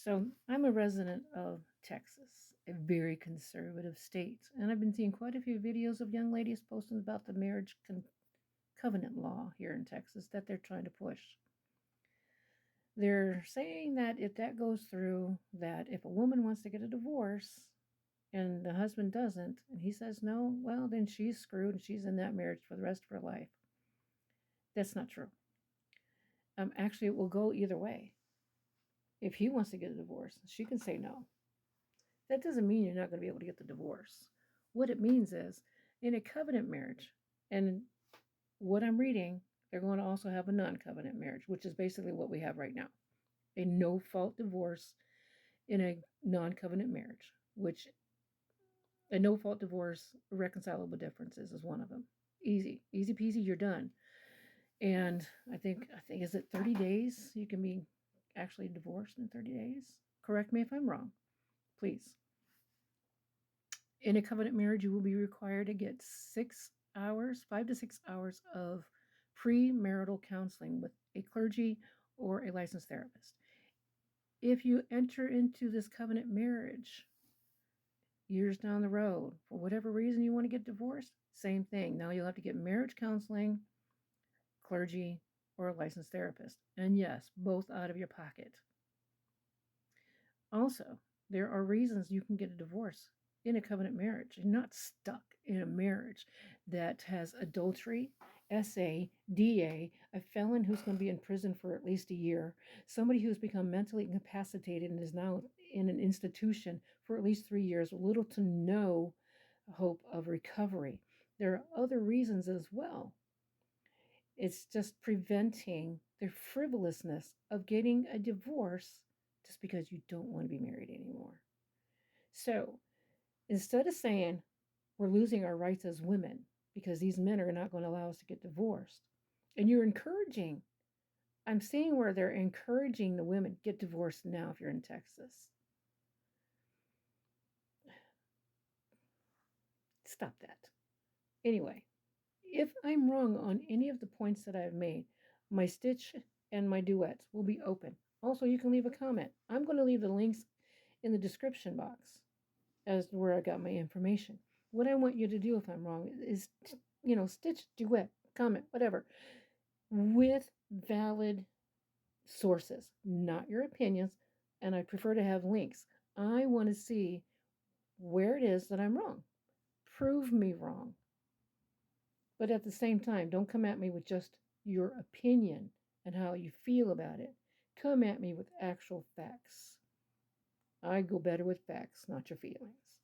So I'm a resident of Texas, a very conservative state, and I've been seeing quite a few videos of young ladies posting about the marriage covenant law here in Texas that they're trying to push. They're saying that if that goes through, that if a woman wants to get a divorce and the husband doesn't, and he says no, well, then she's screwed and she's in that marriage for the rest of her life. That's not true. Actually, it will go either way. If he wants to get a divorce, she can say no. That doesn't mean you're not going to be able to get the divorce. What it means is, in a covenant marriage, and what I'm reading, they're going to also have a non-covenant marriage, which is basically what we have right now. A no-fault divorce in a non-covenant marriage, which a no-fault divorce, irreconcilable differences is one of them. Easy peasy, you're done. And I think is it 30 days you can be actually divorced in 30 days? Correct me if I'm wrong, please. In a covenant marriage, you will be required to get 5 to 6 hours of premarital counseling with a clergy or a licensed therapist. If you enter into this covenant marriage years down the road, for whatever reason you want to get divorced, same thing. Now you'll have to get marriage counseling, clergy, or a licensed therapist. And yes, both out of your pocket. Also, there are reasons you can get a divorce in a covenant marriage. You're not stuck in a marriage that has adultery, SA, DA, a felon who's going to be in prison for at least a year, somebody who's become mentally incapacitated and is now in an institution for at least 3 years, little to no hope of recovery. There are other reasons as well. It's just preventing the frivolousness of getting a divorce just because you don't want to be married anymore. So instead of saying we're losing our rights as women because these men are not going to allow us to get divorced, and you're encouraging, I'm seeing where they're encouraging the women, get divorced now if you're in Texas. Stop that. Anyway, if I'm wrong on any of the points that I've made, my stitch and my duets will be open. Also, you can leave a comment. I'm going to leave the links in the description box as to where I got my information. What I want you to do if I'm wrong is, stitch, duet, comment, whatever, with valid sources, not your opinions, and I prefer to have links. I want to see where it is that I'm wrong. Prove me wrong. But at the same time, don't come at me with just your opinion and how you feel about it. Come at me with actual facts. I go better with facts, not your feelings.